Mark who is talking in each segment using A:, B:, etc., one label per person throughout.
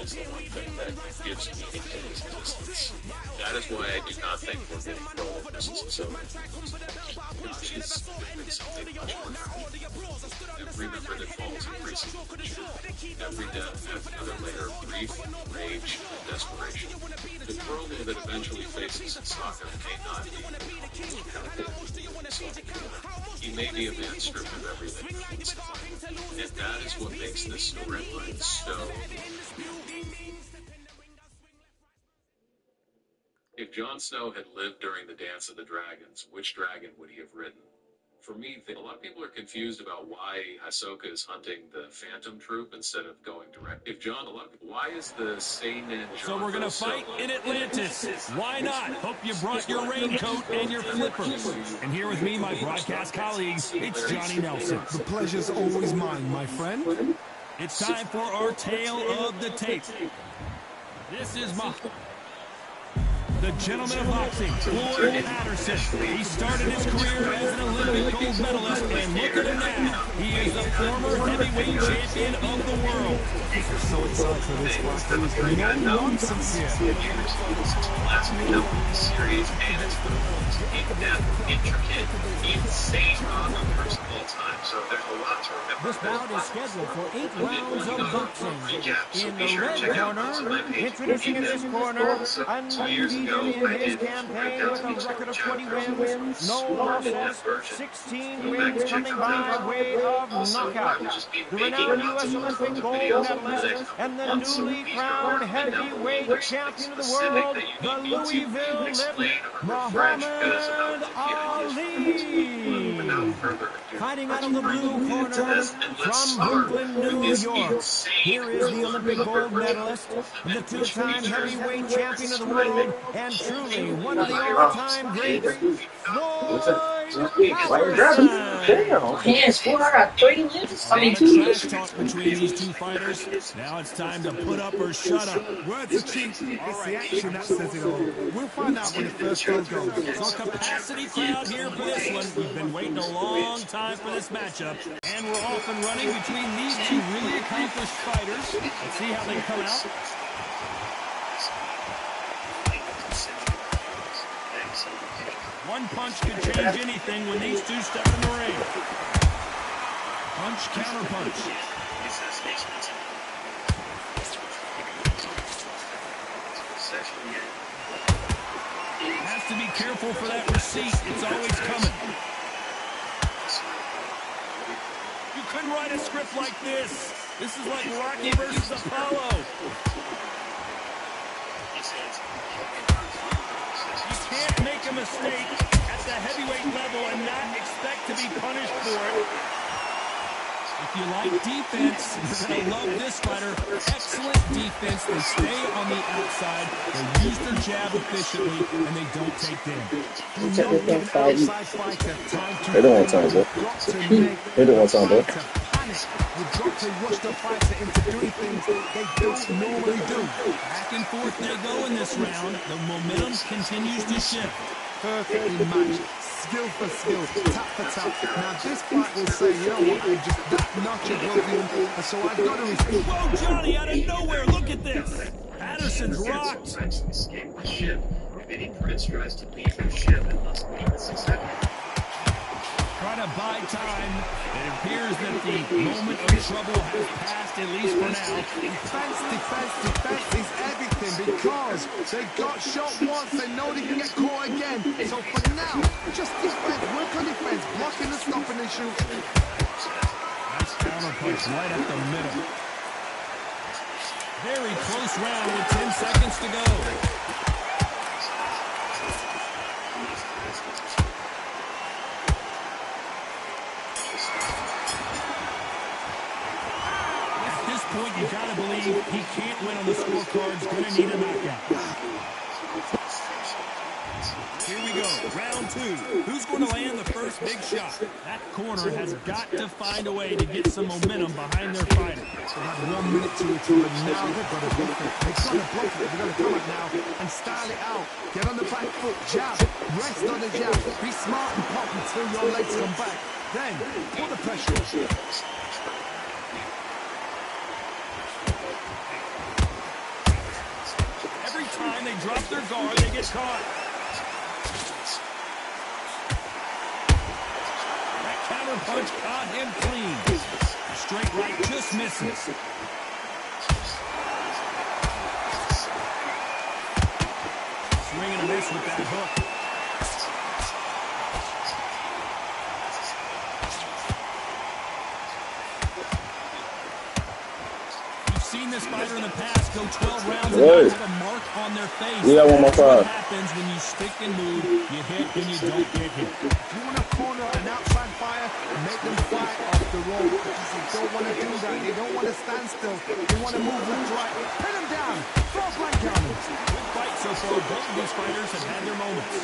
A: is the one thing that gives meaning to his existence. That is why I do not think we're getting pro versus Ahsoka. Gosh, he's doing something much more dramatic. Every member that falls increases in tension. Every death adds another layer of grief, rage, and desperation. The world that eventually faces Sokka may not be he may be a man stripped of everything, and that is what makes this storyline so. If Jon Snow had lived during the Dance of the Dragons, which dragon would he have ridden? For me, a lot of people are confused about why Ahsoka is hunting the Phantom Troop instead of going direct. Why is the Seinen
B: So we're gonna fight in Atlantis. Why not? Hope you brought your raincoat and your flippers. And here with me, my broadcast colleagues, it's Johnny Nelson.
C: The pleasure's always mine, my friend.
B: It's time for our tale of the tape. This is the gentleman of boxing, Floyd Patterson. He started his career as an Olympic gold medalist, and look at him now. He is the former heavyweight champion of the world.
C: So excited for this fight. There's no nonsense here.
A: Last series, and it's the most in-depth, intricate, insane numbers of all time. So there's a lot to remember.
D: This bout is scheduled for 8 rounds of boxing. In the red corner, introducing in this corner, undefeated in his campaign with a record of 20 wins, no losses, 16 wins coming by way of knockout. The renowned U.S. Olympic gold medalist and the newly crowned heavyweight champion of the world, the Louisville Lip, Muhammad Ali. Fighting out of the blue corner from Brooklyn, New York. Here is the Olympic gold medalist, the two-time heavyweight champion of the world, and truly one of the all-time greats, Floyd Patterson.
E: Yes, I got 3 wins. I mean, 2
B: trash talk between these two fighters. Now it's time to put up or shut up.
C: Words are cheap. It's the action that says it all. We'll find out when the first bell goes.
B: So capacity crowd here for this one. We've been waiting a long time for this matchup, and we're off and running between these two really accomplished fighters. Let's see how they come out. One punch could change anything when these two step in the ring. Punch, counter punch. Has to be careful for that receipt. It's always coming. You couldn't write a script like this. This is like Rocky versus Apollo. You can't make a mistake at the heavyweight level and not expect to be punished for it. If you like defense, you're going to love this fighter. Excellent defense. They stay on the outside. They use their jab efficiently, and they don't take damage.
F: They don't want time, bro. They don't want time, bro.
C: You've got to rush the fighter into doing things they don't normally do.
B: Back and forth they go in this round. The momentum continues to shift.
C: Perfectly matched. Skill for skill, tap for tap. Now this fight will say, you know what, I'm just that notch above you, and so I've got to respect.
B: Whoa, Johnny, out of nowhere, look at this. Patterson's rocked.
A: Escape the ship. Forbidden Prince tries to leave the ship and must leave the succession.
B: Try to buy time. It appears that the moment of trouble has passed, at least for now.
C: Defense is everything because they got shot once, they know they can get caught again. So for now, just defense, work on defense, blocking and stopping and shooting.
B: Nice counter punch right at the middle. Very close round with 10 seconds to go. You gotta believe he can't win on the scorecards. Gonna need a knockout. Here we go, round 2. Who's going to land the first big shot? That corner has got to find a way to get some momentum behind their fighter.
C: They have 1 minute to return. Now they've got to block it. They've got to block it. They've got to come up now and style it out. Get on the back foot, jab, rest on the jab. Be smart and pop until your legs come back. Then put the pressure on.
B: drop their guard, they get caught. That counter punch caught him clean. The straight right just misses. Swing and a miss with that hook. Seen this fighter in the past go 12 rounds and not have a mark on their face.
F: Yeah, one more
B: What
F: time.
B: happens when you stick and move, you hit and you don't get hit.
C: If you want to corner an outside fire, make them fight off the rope, because they don't want to do that. They don't want to stand still. They want to move left, right. Pin them down. Throw a blanket on them.
B: Good fight so far. Both of these fighters have had their moments.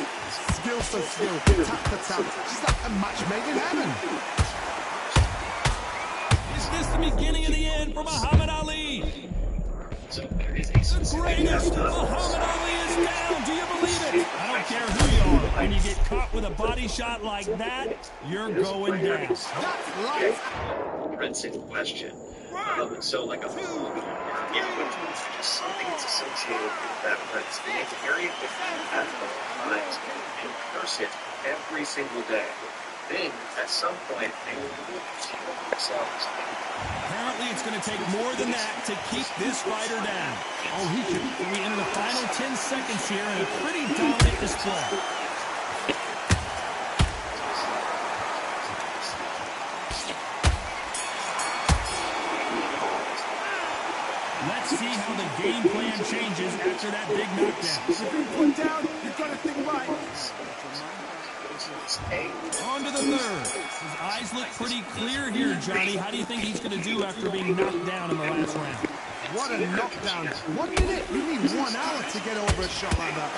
C: Skill for skill, tap for tap. Just like a match made in heaven.
B: Is this the beginning of the end for Muhammad Ali?
A: So there is a
B: The greatest! Muhammad Ali is down! Do you believe it? I don't care who you are. When you get caught with a body shot like that, you're going down.
C: That's life.
A: Prince in question. So like a just something that's associated with that prince. And it's very different at the times and curse it every single day. Then, at some point, they will lose themselves.
B: Apparently, it's going to take more than that to keep this fighter down. Oh, he could. We enter the final 10 seconds here in a pretty dominant display. Let's see how the game plan changes after that big knockdown.
C: If you put down, you've got to think right.
B: On to the third. His eyes look pretty clear here, Johnny. How do you think he's going to do after being knocked down in the last round?
C: What a knockdown. 1 minute. You need 1 hour to get over a shot like that.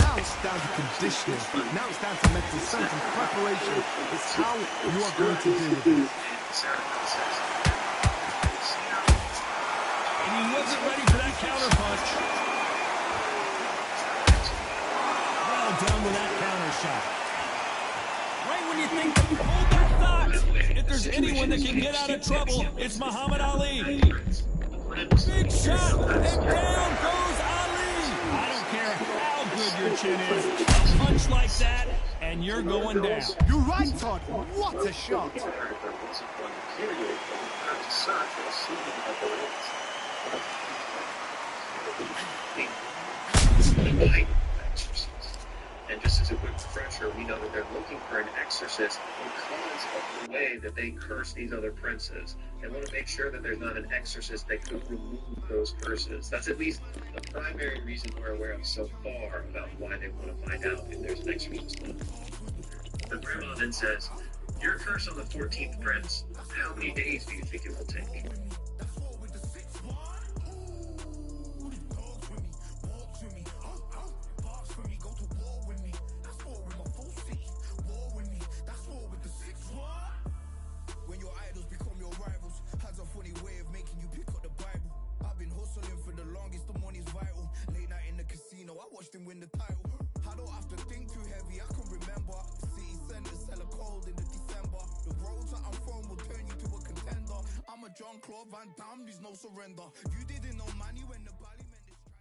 C: Now it's down to conditioning. Now it's down to mental strength and preparation. It's how you are going to do it.
B: And he wasn't ready for that counter punch. Well done with that counter shot. Right when you think, hold that thought. If there's anyone that can get out of trouble, it's Muhammad Ali. Big shot, and down goes Ali. I don't care how good your chin is. A punch like that, and you're going down.
C: You're right, Todd. What a shot.
A: And just as a quick refresher, we know that they're looking for an exorcist because of the way that they curse these other princes. They want to make sure that there's not an exorcist that could remove those curses. That's at least the primary reason we're aware of so far about why they want to find out if there's an exorcist. The grandma then says, "You're cursed on the 14th prince. How many days do you think it will take?"
C: Win the title. I don't have to think too heavy, I can remember. The city centers hella cold in the December. The roads that I'm from will turn you to a contender. I'm a John Claude Van Damme, there's no surrender. You didn't know money when the bally meant this trallies up.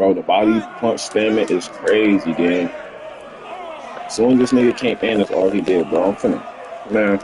F: Bro, the body punch spamming is crazy, gang. As soon as this nigga came in, that's all he did, bro. I'm finna, man.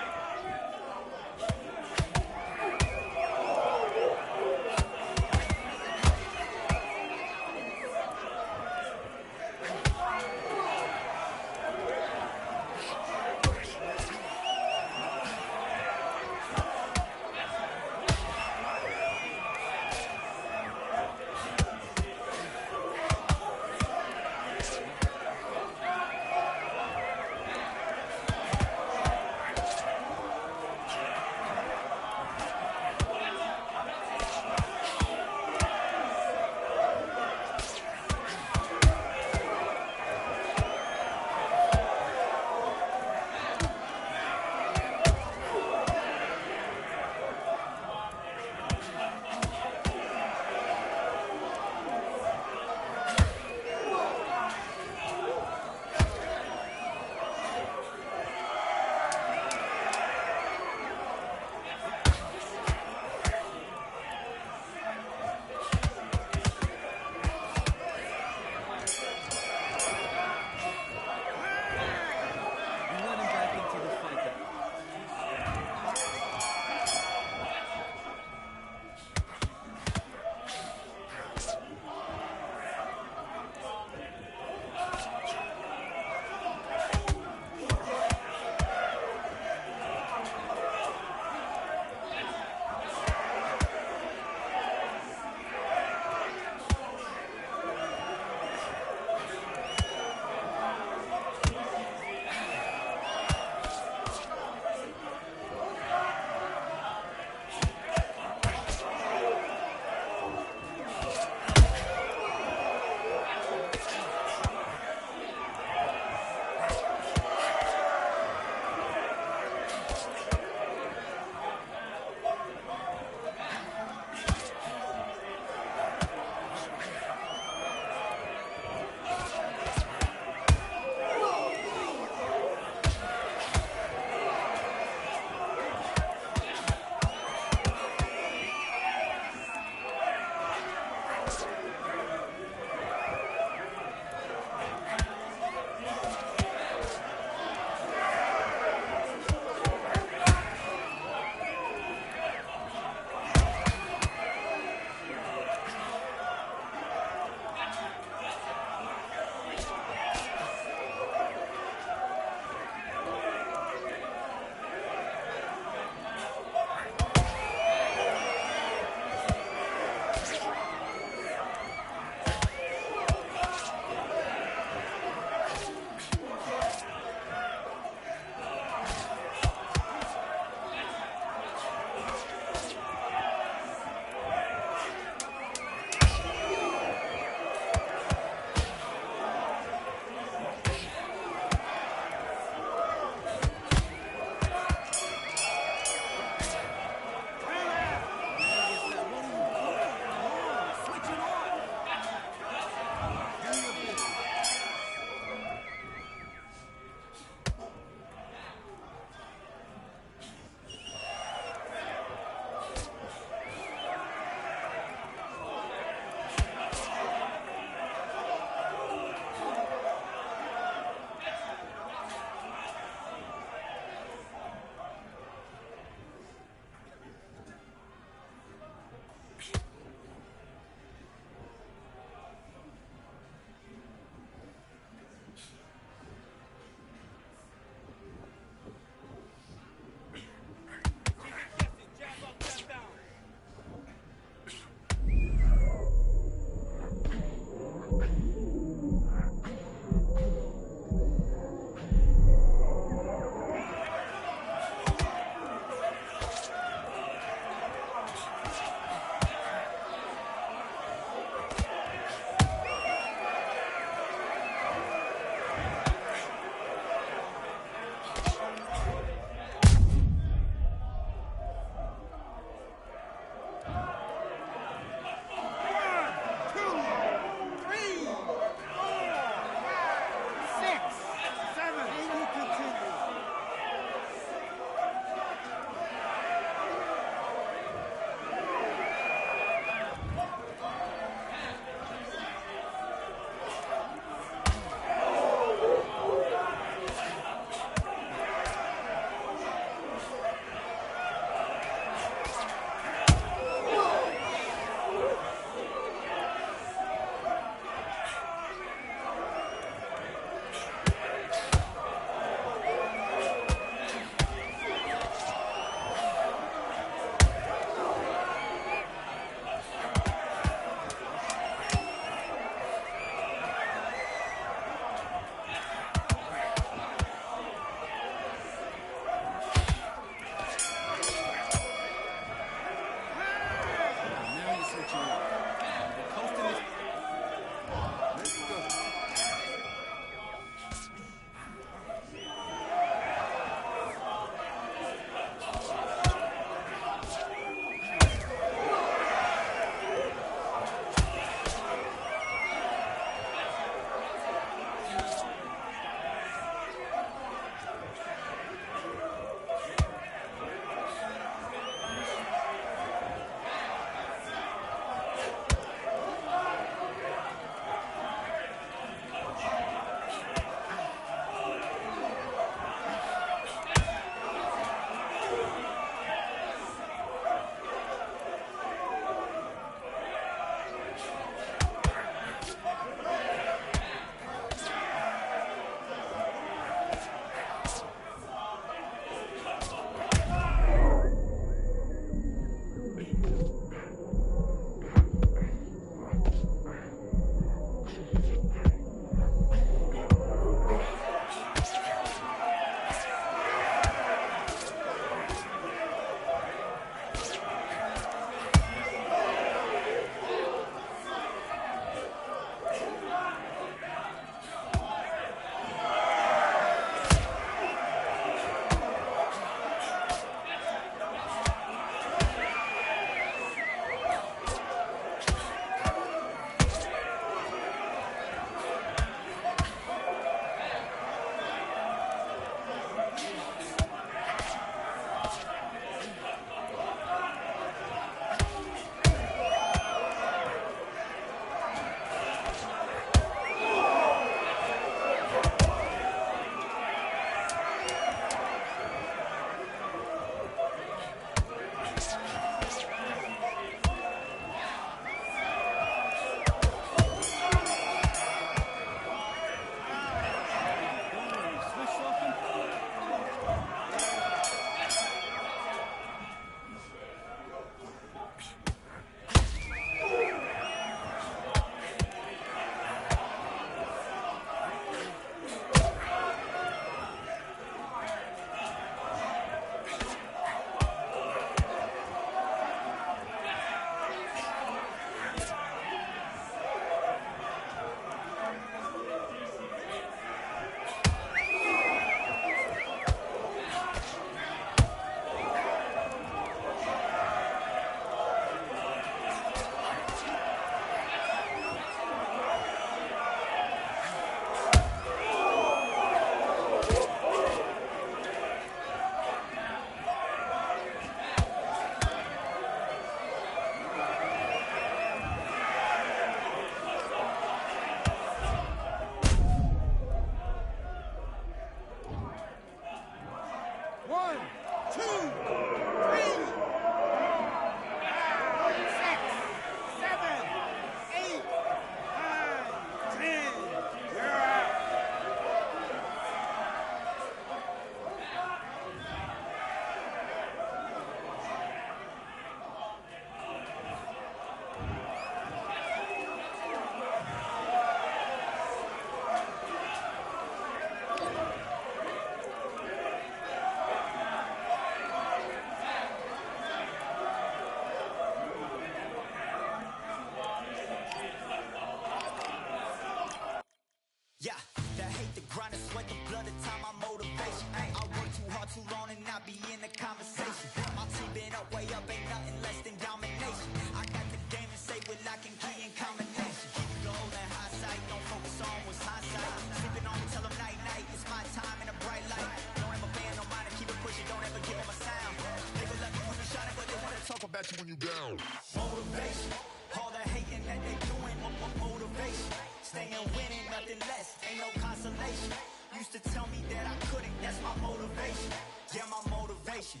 G: conversation. My team been up, way up, ain't nothing less than domination. I got the game and say with lock and key and combination. Keep it gold and high sight, don't focus on what's hindsight. Sleeping on me, tell them night night, it's my time in a bright light. Don't ever band, no mind, keep it pushing, don't ever give them a sound. They will let me when you shining, but they wanna talk about you when you down. Motivation, all the hating that they doing, motivation. Staying winning, nothing less, ain't no consolation. Used to tell me that I couldn't, that's my motivation. Yeah, my motivation,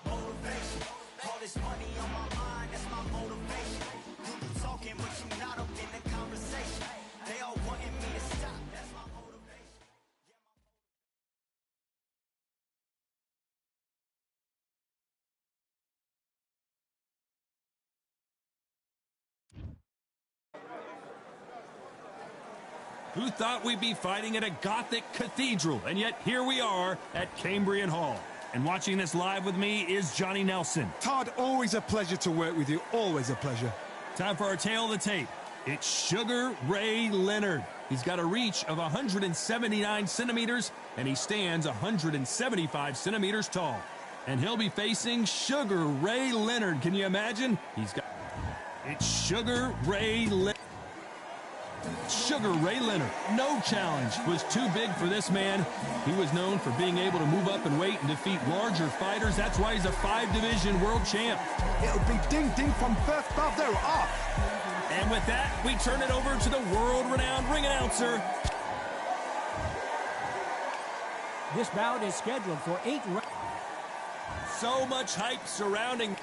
G: motivation. All this money on my mind, that's my motivation. You talking, but you not up in the conversation. They all wanting me to stop, that's my motivation.
B: Who thought we'd be fighting at a Gothic cathedral? And yet here we are at Cambrian Hall. And watching this live with me is Johnny Nelson.
C: Todd, always a pleasure to work with you. Always a pleasure.
B: Time for our tale of the tape. It's Sugar Ray Leonard. He's got a reach of 179 centimeters, and he stands 175 centimeters tall. And he'll be facing Sugar Ray Leonard. Can you imagine? It's Sugar Ray Leonard. Sugar Ray Leonard. No challenge was too big for this man. He was known for being able to move up in weight and defeat larger fighters. That's why he's a 5-division world champ.
C: It'll be ding-ding from first bout there up.
B: And with that, we turn it over to the world-renowned ring announcer.
D: This bout is scheduled for 8 rounds.
B: So much hype surrounding.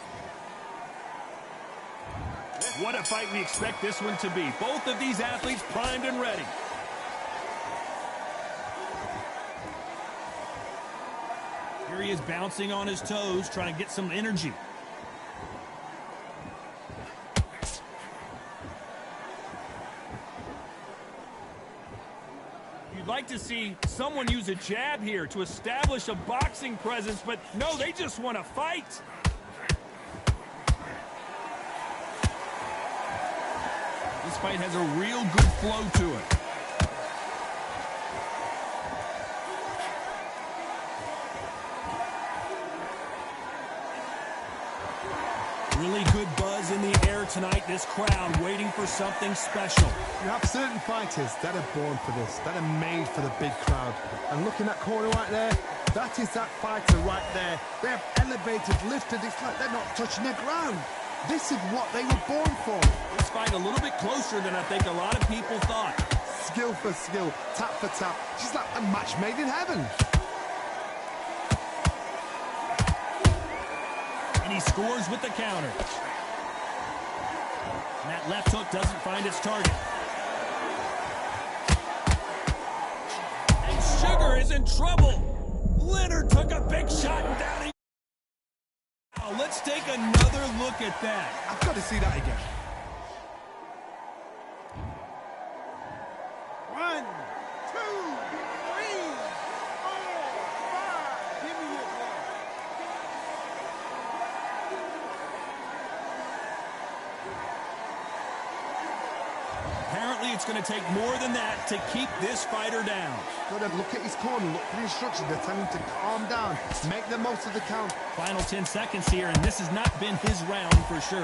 B: What a fight we expect this one to be. Both of these athletes primed and ready. Here he is bouncing on his toes, trying to get some energy. You'd like to see someone use a jab here to establish a boxing presence, but no, they just want to fight. This fight has a real good flow to it. Really good buzz in the air tonight. This crowd waiting for something special.
C: You have certain fighters that are born for this, that are made for the big crowd. And looking at that corner right there, that is that fighter right there. They have elevated, lifted. It's like they're not touching the ground. This is what they were born for.
B: This fight a little bit closer than I think a lot of people thought.
C: Skill for skill, tap for tap. She's like a match made in heaven.
B: And he scores with the counter. And that left hook doesn't find its target. And Sugar is in trouble. Leonard took a big shot and down he... Now, let's take another look at that.
C: I've got to see that again. 1, 2, 3, 4, 5. Give me it, man.
B: Apparently, it's going to take more than that to keep this fighter down.
C: Got to look at his corner, look for the instructions. They're telling him to calm down, make the most of the count.
B: Final 10 seconds here, and this has not been his round for sure.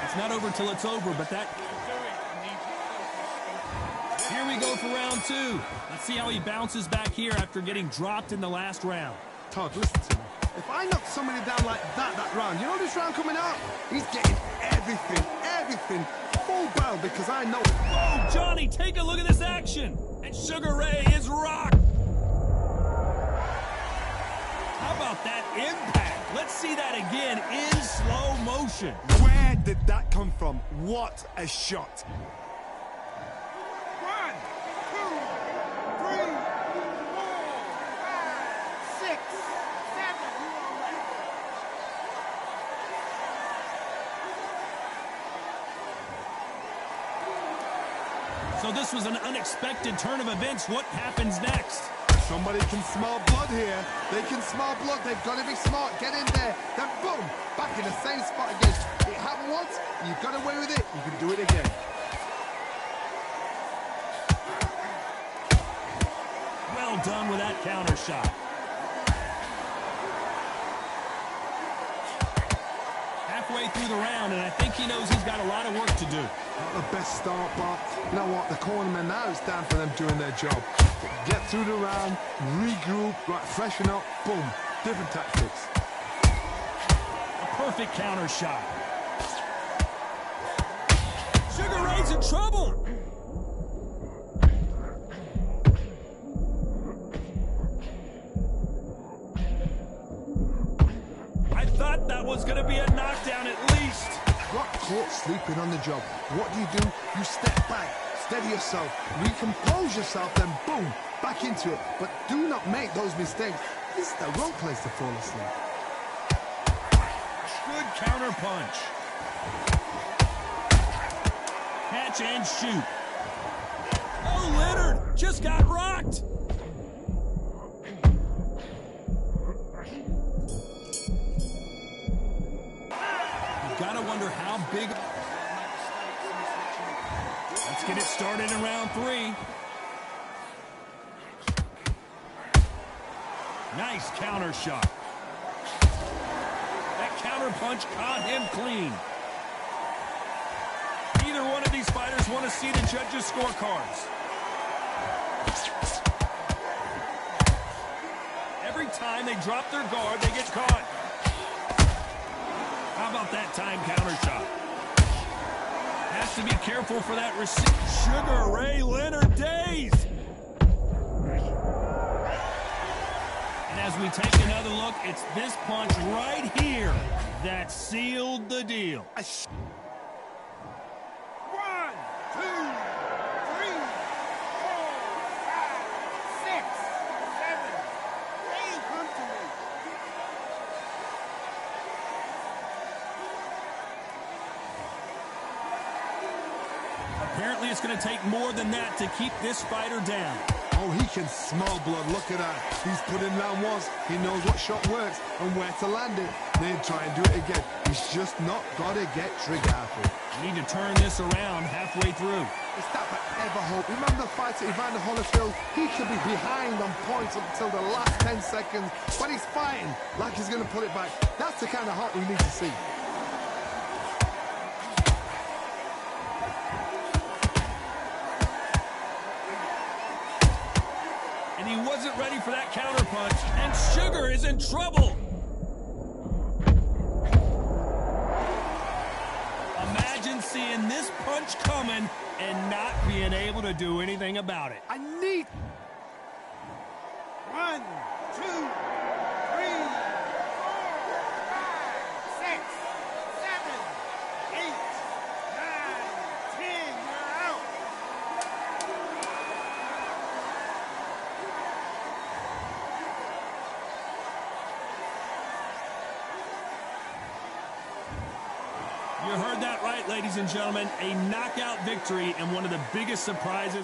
B: It's not over till it's over, but that... Here we go for round 2. Let's see how he bounces back here after getting dropped in the last round.
C: Todd, listen to me. If I knock somebody down like that round, you know this round coming up? He's getting everything, full barrel because I know.
B: Oh, Johnny, take a look at this action. And Sugar Ray is rocked. How about that impact? Let's see that again in slow motion.
C: Where did that come from? What a shot. 1, 2, 3, 4, 5, 6, 7.
B: So this was an unexpected turn of events. What happens next?
C: Somebody can smell blood here. They can smell blood. They've got to be smart. Get in there. Then boom, back in the same spot again. It happened once. You got away with it. You can do it again.
B: done with that counter shot. Halfway through the round, and I think he knows he's got a lot of work to do.
C: Not the best start, but you know what? The cornerman now is down for them doing their job. Get through the round, regroup, right, freshen up, boom. Different tactics.
B: A perfect counter shot. Sugar Ray's in trouble. I thought that was going to be a knockdown at least.
C: Got caught sleeping on the job. What do? You step back, steady yourself, recompose yourself, then boom, back into it. But do not make those mistakes. This is the wrong place to fall asleep.
B: Good counter punch. Catch and shoot. Oh, Leonard just got rocked. You've got to wonder how big. Let's get it started in round 3. Nice counter shot. That counter punch caught him clean. Neither one of these fighters want to see the judges' scorecards. Every time they drop their guard, they get caught. How about that time counter shot? Has to be careful for that receipt. Sugar Ray Leonard dazed. And as we take another look, it's this punch right here that sealed the deal.
C: 1, 2, 3, 4, 5, 6, 7, 8. Come to me.
B: Apparently, it's going to take more than that to keep this fighter down.
C: Oh, he can smell blood. Look at that. He's put in round 1. He knows what shot works and where to land it. Then try and do it again. He's just not got to get trigger happy.
B: You need to turn this around halfway through.
C: It's that forever hope. Remember the fight at Evander Holyfield? He could be behind on points up until the last 10 seconds, but he's fighting like he's going to pull it back. That's the kind of hope we need to see.
B: And he wasn't ready for that counter punch, and Sugar is in trouble. Imagine seeing this punch coming and not being able to do anything about it.
C: I need 1, 2, 3, 4, 5, 6, 7, 8, 9, 10. You're out.
B: You heard that right, ladies and gentlemen. A knockout victory and one of the biggest surprises.